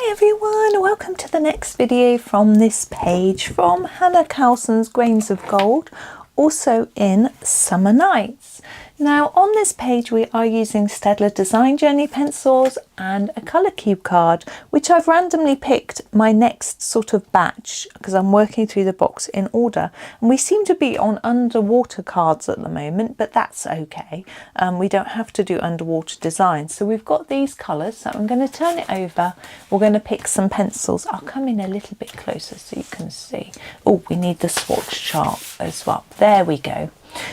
Hi everyone, welcome to the next video from this page from Hanna Karlzon's Grains of Gold, also in Summer Nights. Now on this page we are using Staedtler Design Journey pencils and a colour cube card, which I've randomly picked my next sort of batch because I'm working through the box in order. And we seem to be on underwater cards at the moment, but that's okay. We don't have to do underwater designs. So we've got these colours, so I'm going to turn it over. We're going to pick some pencils. I'll come in a little bit closer so you can see. Oh, we need the swatch chart as well. There we go.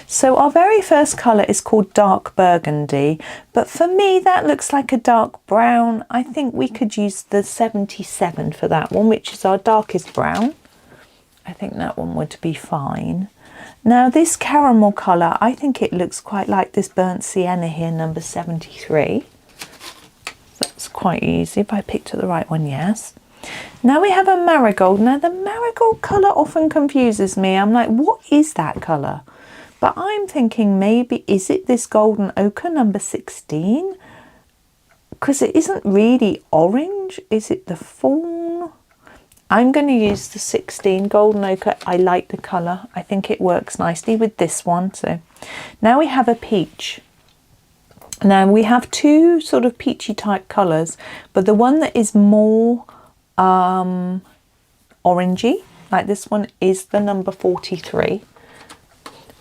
So our very first colour is called dark burgundy, but for me that looks like a dark brown. I think we could use the 77 for that one, which is our darkest brown. I think that one would be fine. Now this caramel colour, I think it looks quite like this burnt sienna here, number 73. That's quite easy if I picked the right one, yes. Now we have a marigold. Now the marigold colour often confuses me. I'm like, what is that colour? But I'm thinking maybe, is it this golden ochre number 16? Because it isn't really orange. Is it the fawn? I'm going to use the 16 golden ochre. I like the colour. I think it works nicely with this one. So now we have a peach. Now we have two sort of peachy type colours, but the one that is more orangey, like this one, is the number 43.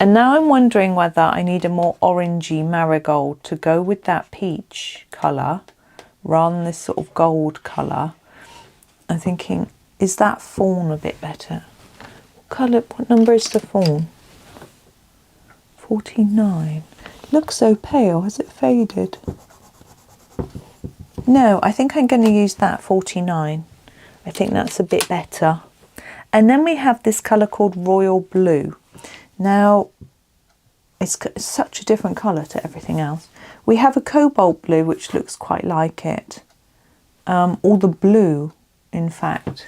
And now I'm wondering whether I need a more orangey marigold to go with that peach colour rather than this sort of gold colour. I'm thinking, is that fawn a bit better? What number is the fawn? 49. Looks so pale. Has it faded? No, I think I'm going to use that 49. I think that's a bit better. And then we have this colour called royal blue. Now, it's such a different colour to everything else. We have a cobalt blue, which looks quite like it. Or the blue, in fact.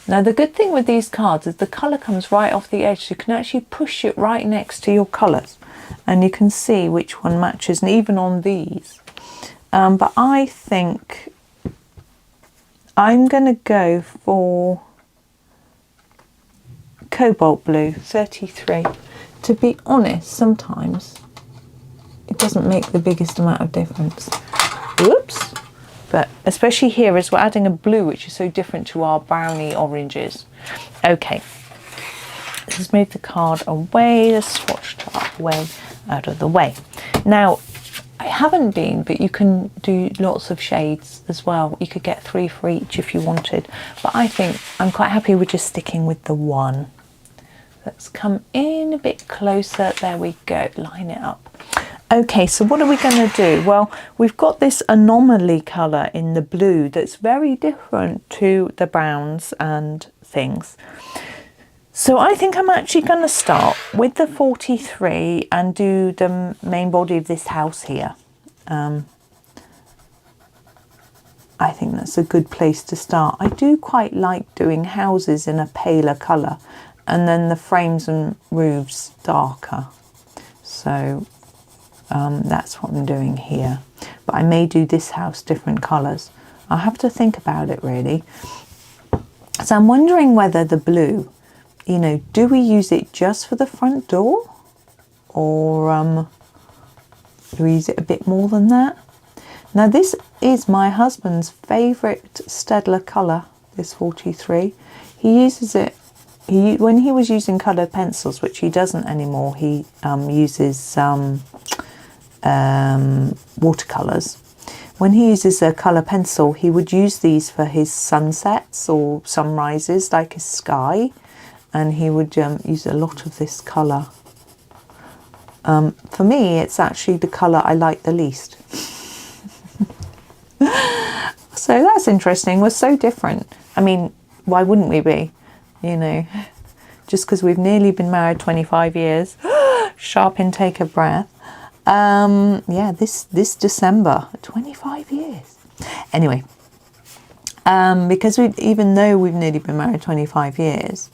Now, the good thing with these cards is the colour comes right off the edge. So you can actually push it right next to your colours. And you can see which one matches, and even on these. But I think I'm going to go for cobalt blue 33. To be honest, sometimes it doesn't make the biggest amount of difference. Whoops. But especially here, as we're adding a blue which is so different to our browny oranges. Okay, let's move the card away, the swatch chart away, out of the way. Now I haven't been, but you can do lots of shades as well. You could get 3 for each if you wanted, but I think I'm quite happy with just sticking with the one. Let's come in a bit closer. There we go. Line it up. Okay, so what are we going to do? Well, we've got this anomaly colour in the blue that's very different to the browns and things. So I think I'm actually going to start with the 43 and do the main body of this house here. I think that's a good place to start. I do quite like doing houses in a paler colour, and then the frames and roofs darker. So that's what I'm doing here. But I may do this house different colours. I'll have to think about it really. So I'm wondering whether the blue, you know, do we use it just for the front door? Or do we use it a bit more than that? Now this is my husband's favourite Staedtler colour, this 43. He uses it, when he was using coloured pencils, which he doesn't anymore, he uses watercolours. When he uses a colour pencil, he would use these for his sunsets or sunrises, like his sky, and he would use a lot of this colour. For me, it's actually the colour I like the least. So that's interesting. We're so different. I mean, why wouldn't we be? You know, just because we've nearly been married 25 years. Sharp intake of breath. Yeah, this December, 25 years. Anyway, because even though we've nearly been married 25 years,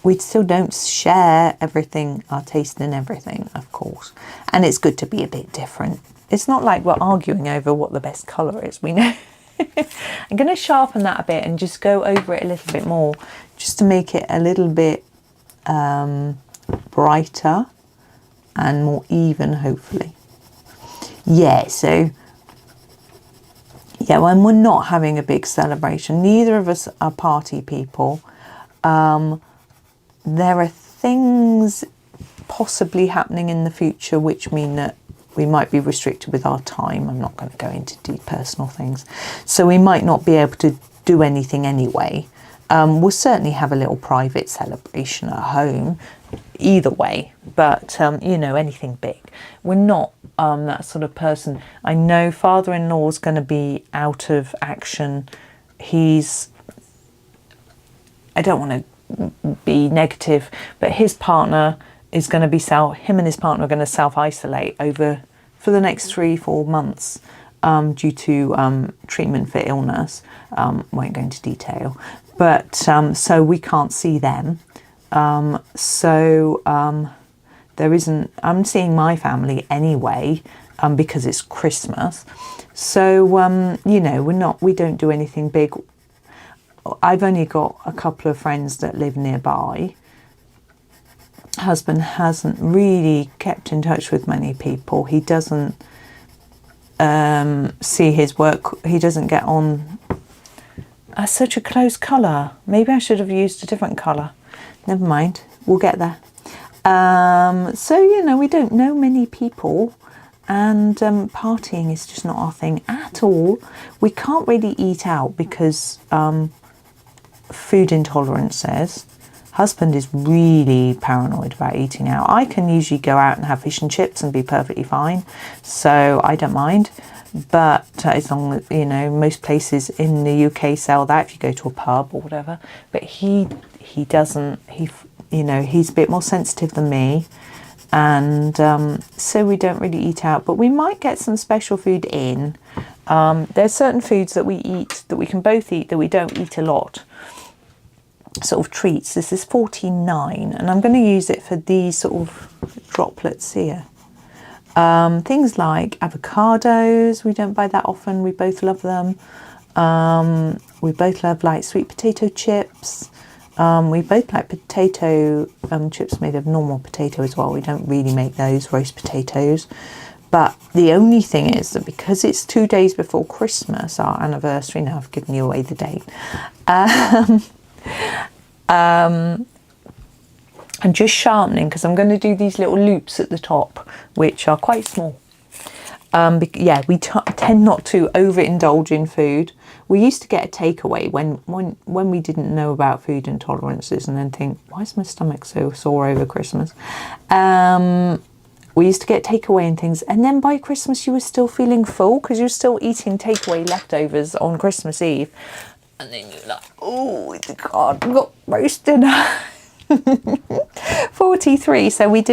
we still don't share everything, our taste in everything, of course. And it's good to be a bit different. It's not like we're arguing over what the best colour is, we know. I'm going to sharpen that a bit and just go over it a little bit more, just to make it a little bit brighter and more even, hopefully. Yeah, so yeah, when we're not having a big celebration, neither of us are party people. There are things possibly happening in the future which mean that we might be restricted with our time. I'm not going to go into deep personal things. So we might not be able to do anything anyway. We'll certainly have a little private celebration at home, either way. But, you know, anything big. We're not that sort of person. I know father-in-law's going to be out of action. I don't want to be negative, but his partner is going to be him and his partner are going to self-isolate for the next 3-4 months due to treatment for illness. Won't go into detail, but so we can't see them. There isn't. I'm seeing my family anyway because it's Christmas. So you know, we don't do anything big. I've only got a couple of friends that live nearby. Husband hasn't really kept in touch with many people. He doesn't see his work. He doesn't get on. Such a close colour. Maybe I should have used a different colour. Never mind. We'll get there. So, you know, we don't know many people. And partying is just not our thing at all. We can't really eat out because food intolerances. Husband is really paranoid about eating out. I can usually go out and have fish and chips and be perfectly fine, so I don't mind. But as long as, you know, most places in the UK sell that if you go to a pub or whatever. But he doesn't. You know, he's a bit more sensitive than me, and so we don't really eat out. But we might get some special food in. There's certain foods that we eat, that we can both eat, that we don't eat a lot. Sort of treats. This is 49, and I'm going to use it for these sort of droplets here. Things like avocados. We don't buy that often. We both love them. We both love like sweet potato chips. We both like potato chips made of normal potato as well. We don't really make those, roast potatoes. But the only thing is that because it's 2 days before Christmas, our anniversary, now I've given you away the date, I'm just sharpening because I'm going to do these little loops at the top, which are quite small. Yeah, we tend not to overindulge in food. We used to get a takeaway when we didn't know about food intolerances, and then think, why is my stomach so sore over Christmas? We used to get takeaway and things, and then by Christmas you were still feeling full because you were still eating takeaway leftovers on Christmas Eve. And then you're like, oh, God, I've got roast dinner. 43, so we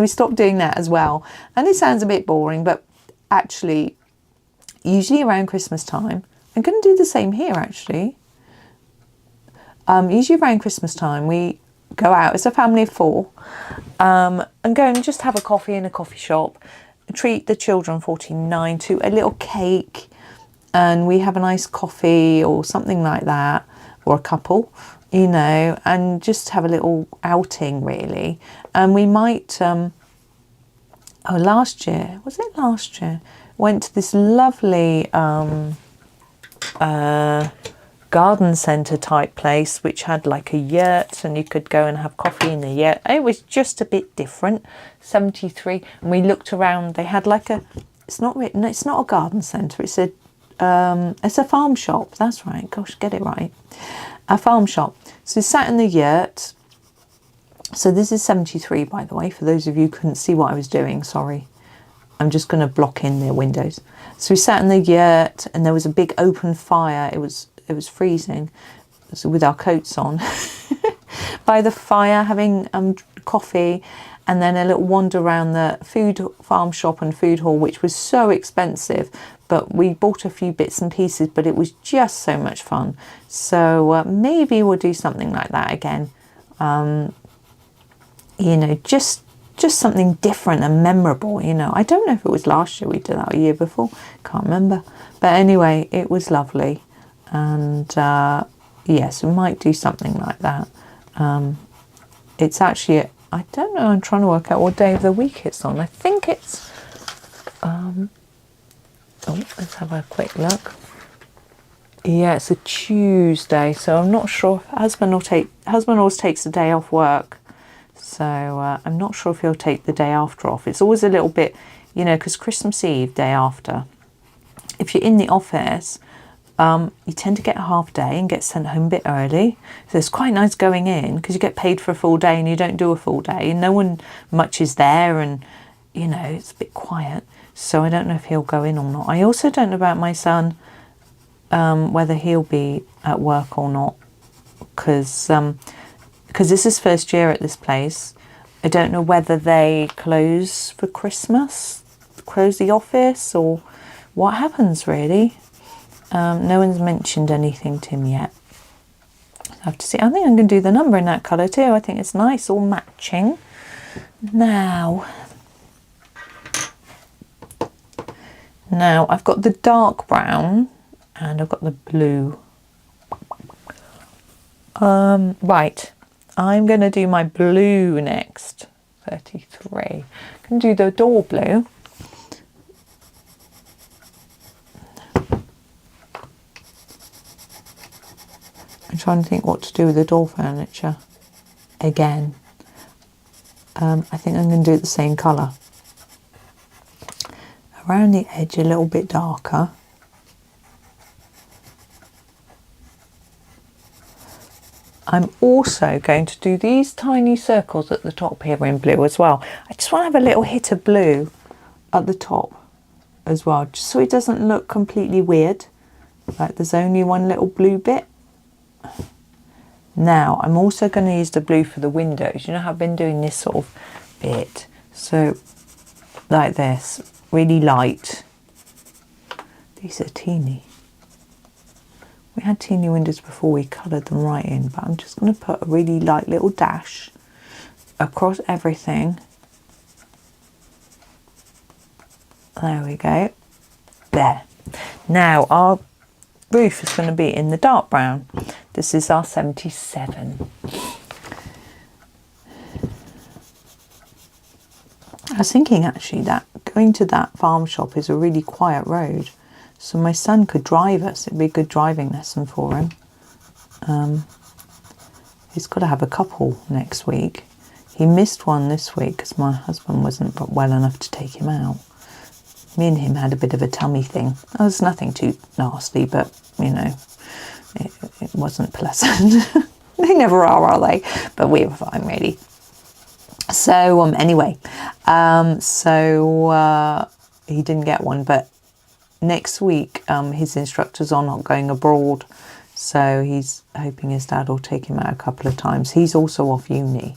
stopped doing that as well. And it sounds a bit boring, but actually, usually around Christmas time, I'm going to do the same here actually. Usually around Christmas time, we go out as a family of 4 and go and just have a coffee in a coffee shop, treat the children 49 to a little cake, and we have a nice coffee or something like that, or a couple, you know, and just have a little outing really. And we might, last year, went to this lovely garden centre type place which had like a yurt, and you could go and have coffee in the yurt. It was just a bit different. 73, and we looked around. They had like it's not a garden centre, it's a farm shop. That's right, gosh, get it right. A farm shop. So we sat in the yurt. So this is 73, by the way, for those of you who couldn't see what I was doing, sorry. I'm just going to block in their windows. So we sat in the yurt, and there was a big open fire. It was freezing, so with our coats on, by the fire, having coffee, and then a little wander around the farm shop and food hall, which was so expensive, but we bought a few bits and pieces, but it was just so much fun. So maybe we'll do something like that again. you know, just something different and memorable, you know. I don't know if it was last year we did that or year before, can't remember. But anyway, it was lovely. And yes, we might do something like that. It's actually, I don't know, I'm trying to work out what day of the week it's on. I think it's, oh, let's have a quick look. Yeah, it's a Tuesday, so I'm not sure if husband always takes the day off work. So I'm not sure if he'll take the day after off. It's always a little bit, you know, because Christmas Eve, day after, if you're in the office, you tend to get a half day and get sent home a bit early. So it's quite nice going in because you get paid for a full day and you don't do a full day and no one much is there and, you know, it's a bit quiet. So I don't know if he'll go in or not. I also don't know about my son, whether he'll be at work or not, because this is his first year at this place. I don't know whether they close for Christmas, close the office, or what happens really. No one's mentioned anything to him yet. I have to see. I think I'm going to do the number in that colour too. I think it's nice, all matching. Now I've got the dark brown and I've got the blue. Right, I'm going to do my blue next. 33. I can do the door blue. I'm trying to think what to do with the door furniture. Again, I think I'm going to do it the same colour. Around the edge a little bit darker. I'm also going to do these tiny circles at the top here in blue as well. I just want to have a little hit of blue at the top as well, just so it doesn't look completely weird, like there's only one little blue bit. Now I'm also going to use the blue for the windows. You know how I've been doing this sort of bit, so like this, really light. These are teeny. We had teeny windows before we coloured them right in, but I'm just going to put a really light little dash across everything. There we go. There. Now our roof is going to be in the dark brown. This is our 77. I was thinking actually that going to that farm shop is a really quiet road. So my son could drive us. It'd be a good driving lesson for him. He's got to have a couple next week. He missed one this week because my husband wasn't well enough to take him out. Me and him had a bit of a tummy thing. It was nothing too nasty, but, you know, it wasn't pleasant. They never are they? But we were fine, really. So, anyway, he didn't get one, but next week, his instructors are not going abroad, so he's hoping his dad will take him out a couple of times. He's also off uni.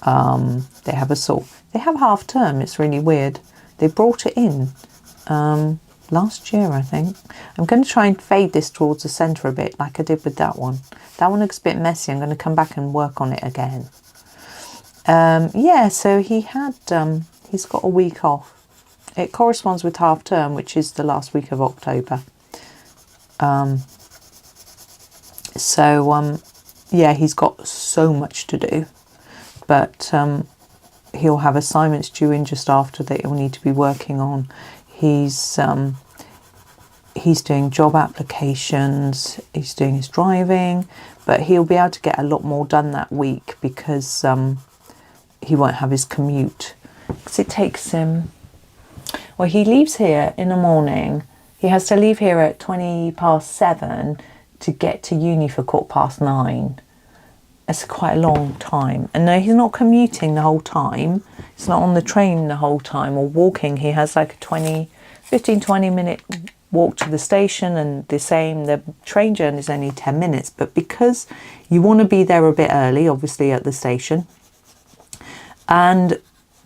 They have half term. It's really weird. They brought it in last year, I think. I'm going to try and fade this towards the centre a bit, like I did with that one. That one looks a bit messy. I'm going to come back and work on it again. Yeah, so he's got a week off. It corresponds with half term, which is the last week of October. Yeah, he's got so much to do, but he'll have assignments due in just after that he'll need to be working on. He's doing job applications, he's doing his driving, but he'll be able to get a lot more done that week because he won't have his commute. Because it takes him... Well, he leaves here in the morning. He has to leave here at 7:20 to get to uni for 9:15. It's quite a long time. And no, he's not commuting the whole time. He's not on the train the whole time or walking. He has like a 15-20 minute walk to the station, and the train journey is only 10 minutes. But because you want to be there a bit early, obviously at the station, and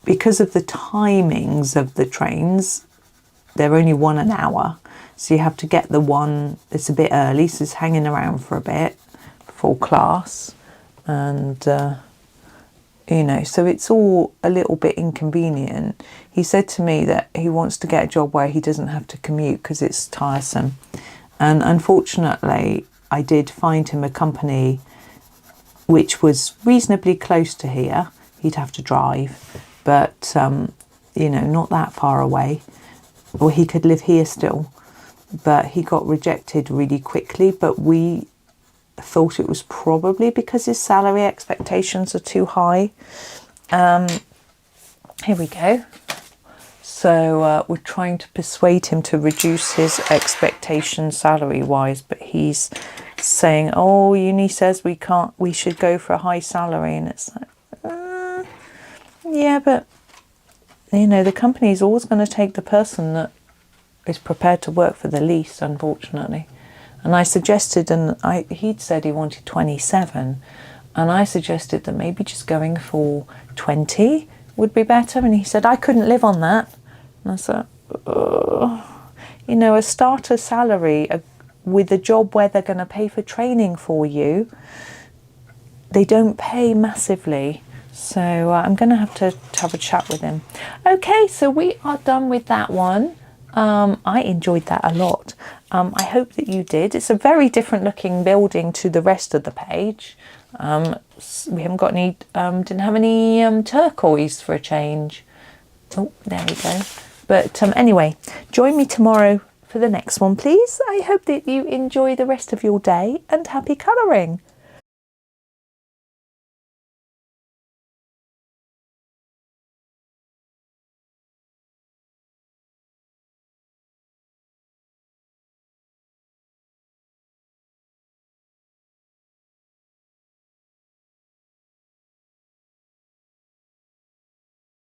because of the timings of the trains, they're only one an hour. So you have to get the one that's a bit early, so it's hanging around for a bit before class. And you know, so it's all a little bit inconvenient. He said to me that he wants to get a job where he doesn't have to commute because it's tiresome. And unfortunately, I did find him a company which was reasonably close to here. He'd have to drive, but, you know, not that far away. Or he could live here still. But he got rejected really quickly, but we thought it was probably because his salary expectations are too high. Here we go. So we're trying to persuade him to reduce his expectations salary wise, but he's saying, oh, uni says we should go for a high salary. And it's like, yeah, but you know, the company is always going to take the person that is prepared to work for the least, unfortunately. And I suggested, and he'd said he wanted 27, and I suggested that maybe just going for 20 would be better. And he said I couldn't live on that. And I said, you know, a starter salary with a job where they're going to pay for training for you, they don't pay massively. So I'm going to have a chat with him. Okay, so we are done with that one. I enjoyed that a lot. I hope that you did. It's a very different looking building to the rest of the page. We haven't got any, didn't have any turquoise for a change. Oh, there we go. But anyway, join me tomorrow for the next one, please. I hope that you enjoy the rest of your day and happy colouring.